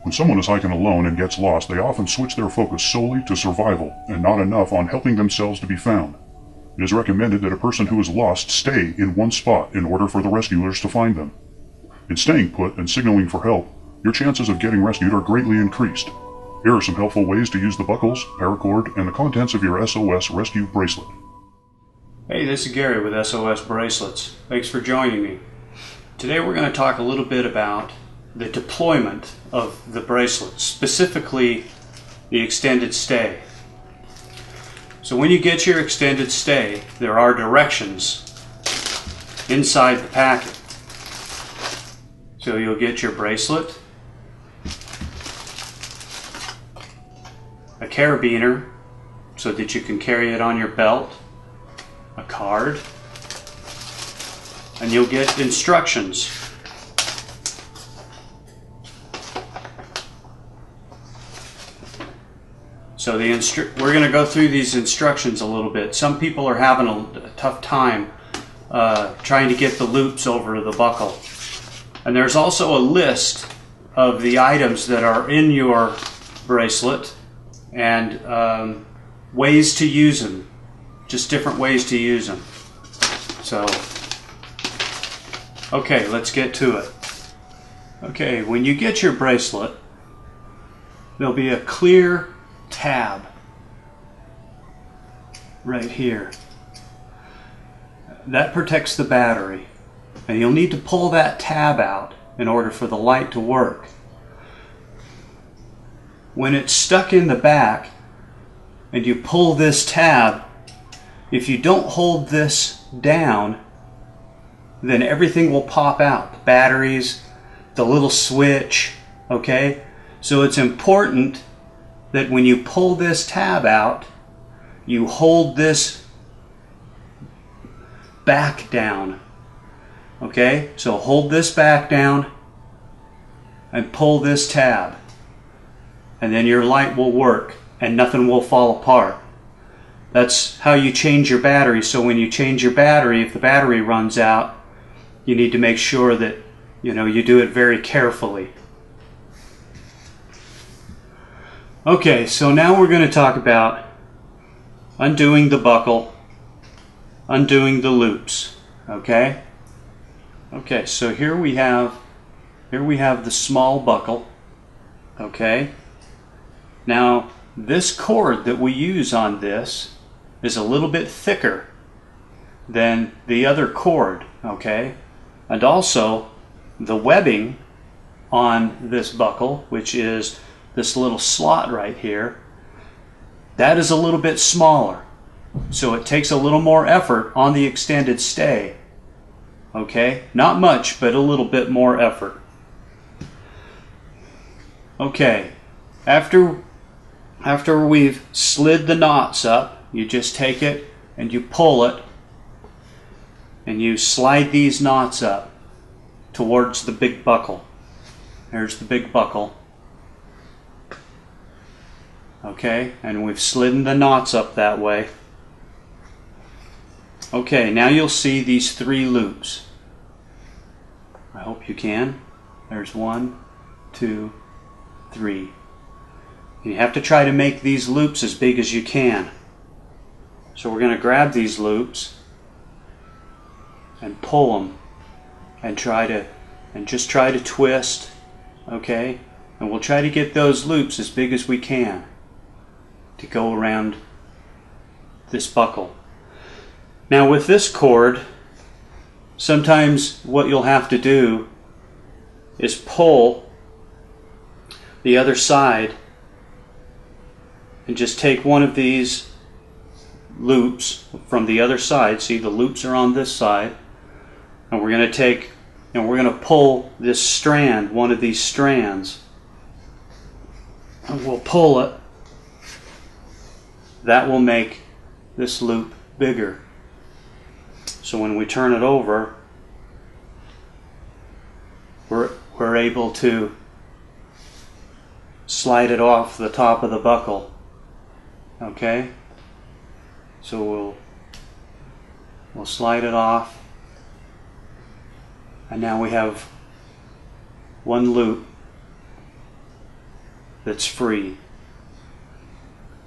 When someone is hiking alone and gets lost, they often switch their focus solely to survival and not enough on helping themselves to be found. It is recommended that a person who is lost stay in one spot in order for the rescuers to find them. In staying put and signaling for help, your chances of getting rescued are greatly increased. Here are some helpful ways to use the buckles, paracord, and the contents of your SOS rescue bracelet. Hey, this is Gary with SOS Bracelets. Thanks for joining me. Today we're going to talk a little bit about the deployment of the bracelet, specifically the extended stay. So when you get your extended stay, there are directions inside the packet. So you'll get your bracelet, a carabiner so that you can carry it on your belt, a card, and you'll get instructions. So we're going to go through these instructions a little bit. Some people are having a tough time trying to get the loops over the buckle. And there's also a list of the items that are in your bracelet and ways to use them. Just different ways to use them. So, okay, let's get to it. Okay, when you get your bracelet, there'll be a clear tab right here. That protects the battery, and you'll need to pull that tab out in order for the light to work. When it's stuck in the back and you pull this tab, if you don't hold this down, then everything will pop out. The batteries, the little switch, okay? So it's important that when you pull this tab out, you hold this back down. Okay? So hold this back down and pull this tab. And then your light will work and nothing will fall apart. That's how you change your battery. So when you change your battery, if the battery runs out, you need to make sure that you do it very carefully. Okay, so now we're going to talk about undoing the buckle, undoing the loops. Okay? Okay, so here we have the small buckle. Okay? Now, this cord that we use on this is a little bit thicker than the other cord, okay? And also, the webbing on this buckle, which is this little slot right here, that is a little bit smaller. So it takes a little more effort on the extended stay. Okay? Not much, but a little bit more effort. Okay. After we've slid the knots up, you just take it and you pull it and you slide these knots up towards the big buckle. There's the big buckle. Okay, and we've slid the knots up that way. Okay, now you'll see these 3 loops. I hope you can. There's 1, 2, 3. You have to try to make these loops as big as you can. So we're going to grab these loops and pull them and just try to twist, okay? And we'll try to get those loops as big as we can to go around this buckle. Now with this cord, sometimes what you'll have to do is pull the other side and just take one of these loops from the other side. See, the loops are on this side, and we're going to pull this strand, one of these strands, and we'll pull it. That will make this loop bigger. So when we turn it over, we're able to slide it off the top of the buckle. Okay? So we'll slide it off, and now we have one loop that's free.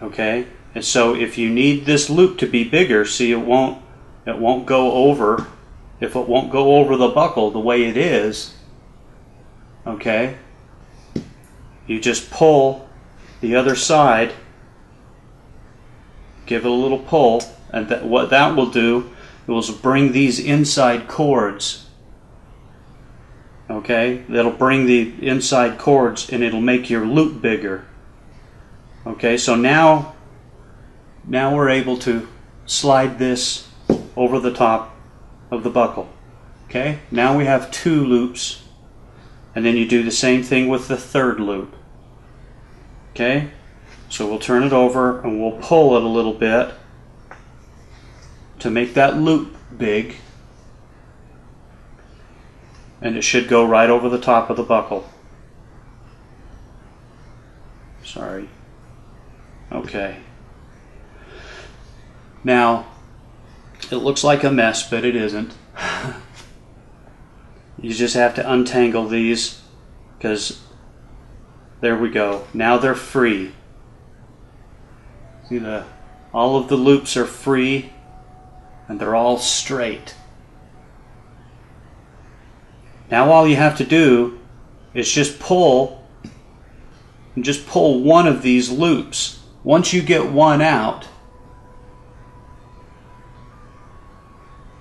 Okay, and so if you need this loop to be bigger, see, it won't go over. If it won't go over the buckle the way it is, okay, you just pull the other side, give it a little pull, and what that will do is bring these inside cords. Okay, that'll bring the inside cords and it'll make your loop bigger. Okay, so now we're able to slide this over the top of the buckle. Okay, now we have 2 loops, and then you do the same thing with the 3rd loop. Okay, so we'll turn it over and we'll pull it a little bit to make that loop big, and it should go right over the top of the buckle. Sorry. Okay. Now, it looks like a mess, but it isn't. You just have to untangle these, because there we go. Now they're free. See, all of the loops are free and they're all straight. Now all you have to do is just pull one of these loops. Once you get one out,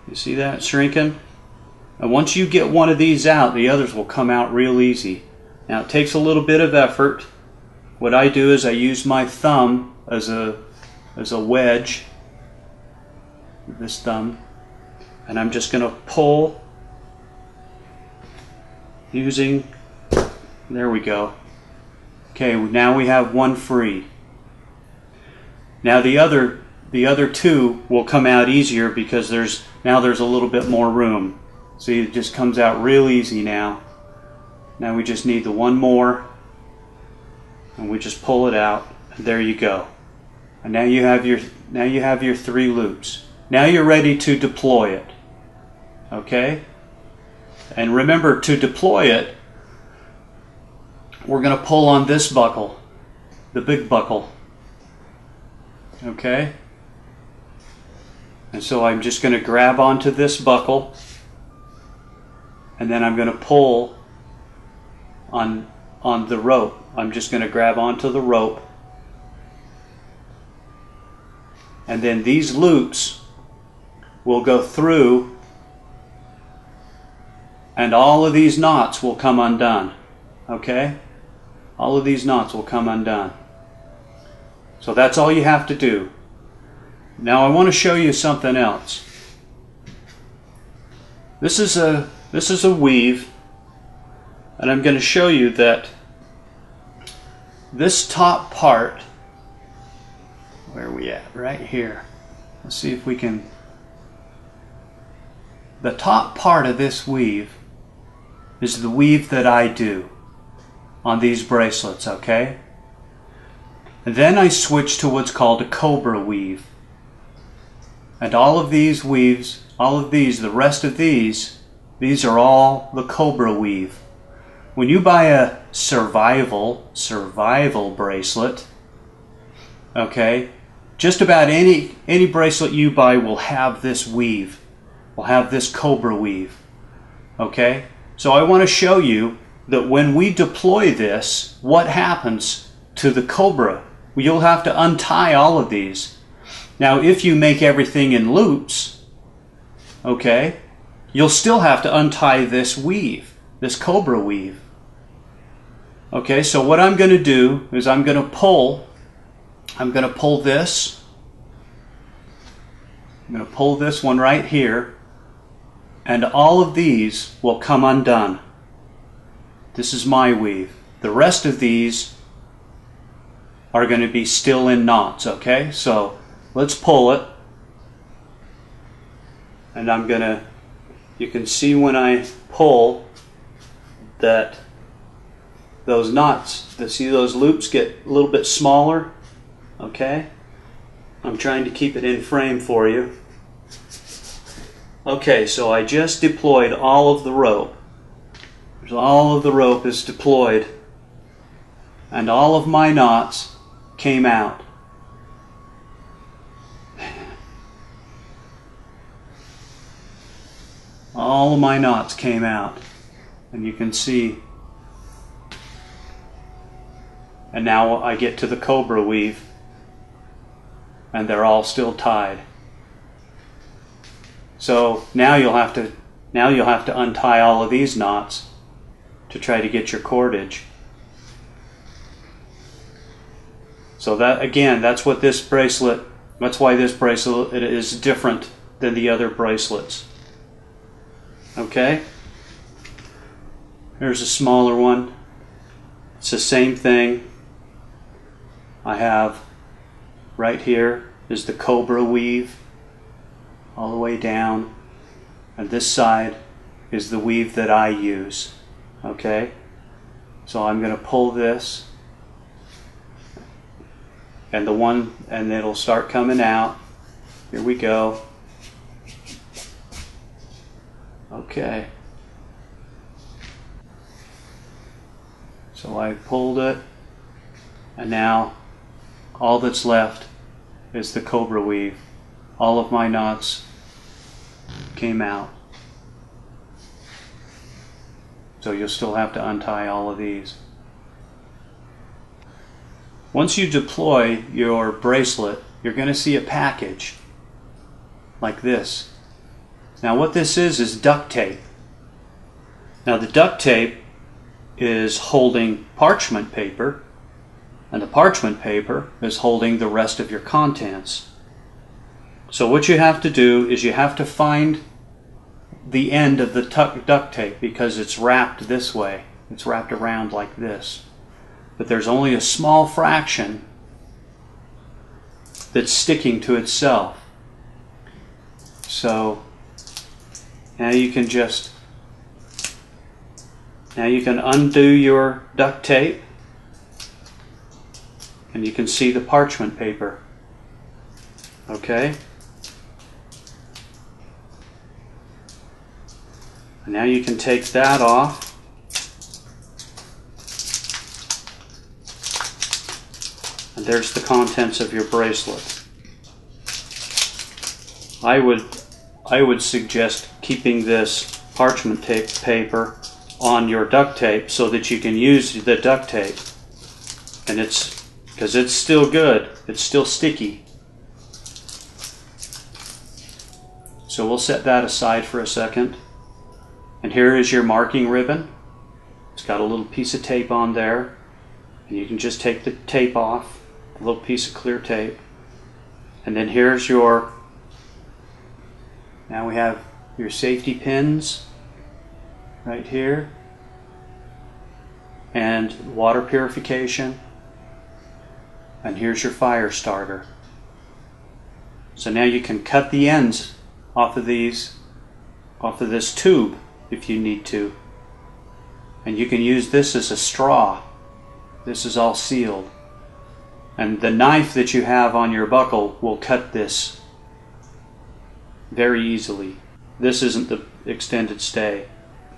you see that shrinking? And once you get one of these out, the others will come out real easy. Now it takes a little bit of effort. What I do is I use my thumb as a wedge, this thumb, and I'm just going to pull using, there we go. Okay, now we have one free. Now the other 2 will come out easier because there's a little bit more room. See, it just comes out real easy now. Now we just need the one more, and we just pull it out, and there you go. And now you have your 3 loops. Now you're ready to deploy it. Okay? And remember, to deploy it, we're going to pull on this buckle, the big buckle. Okay? And so I'm just going to grab onto this buckle, and then I'm going to pull on the rope. I'm just going to grab onto the rope, and then these loops will go through, and all of these knots will come undone. Okay? All of these knots will come undone. So that's all you have to do. Now I want to show you something else. This is a weave, and I'm going to show you that this top part, where are we at? Right here. Let's see if we can. The top part of this weave is the weave that I do on these bracelets, okay? And then I switch to what's called a cobra weave. And all of these weaves, the rest of these are all the cobra weave. When you buy a survival bracelet, okay, just about any bracelet you buy will have this weave, will have this cobra weave, okay? So I want to show you that when we deploy this, what happens to the cobra. You'll have to untie all of these. Now if you make everything in loops, okay, you'll still have to untie this weave, this cobra weave. Okay, so what I'm going to do is I'm going to pull this. I'm going to pull this one right here, and all of these will come undone. This is my weave. The rest of these are going to be still in knots, okay? So let's pull it. And I'm going to, you can see when I pull that those knots, see those loops get a little bit smaller, okay? I'm trying to keep it in frame for you. Okay, so I just deployed all of the rope. All of the rope is deployed. and all of my knots came out. All of my knots came out, and you can see. And now I get to the cobra weave, and they're all still tied. So now you'll have to untie all of these knots to try to get your cordage. So that, again, that's what this bracelet, that's why this bracelet is different than the other bracelets. Okay? Here's a smaller one. It's the same thing. I have right here is the cobra weave all the way down, and this side is the weave that I use. Okay? So I'm going to pull this, and it'll start coming out. Here we go. Okay. So I pulled it, and now all that's left is the cobra weave. All of my knots came out. So you'll still have to untie all of these. Once you deploy your bracelet, you're going to see a package like this. Now what this is duct tape. Now the duct tape is holding parchment paper, and the parchment paper is holding the rest of your contents. So what you have to do is you have to find the end of the duct tape, because it's wrapped this way. It's wrapped around like this. But there's only a small fraction that's sticking to itself. So now you can undo your duct tape, and you can see the parchment paper. Okay? And now you can take that off. And there's the contents of your bracelet. I would suggest keeping this parchment tape paper on your duct tape so that you can use the duct tape. And because it's still good, it's still sticky. So we'll set that aside for a second. And here is your marking ribbon. It's got a little piece of tape on there, and you can just take the tape off, a little piece of clear tape. And then here's now we have your safety pins right here, and water purification, and here's your fire starter. So now you can cut the ends off of this tube if you need to, and you can use this as a straw. This is all sealed, and the knife that you have on your buckle will cut this very easily. This isn't the extended stay,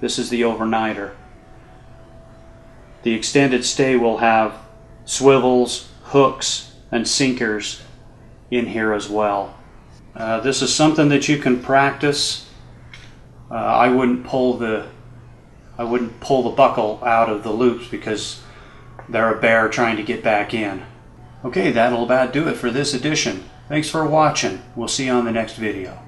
this is the overnighter. The extended stay will have swivels, hooks, and sinkers in here as well. This is something that you can practice. I wouldn't pull the buckle out of the loops because they're a bear trying to get back in. Okay, that'll about do it for this edition. Thanks for watching. We'll see you on the next video.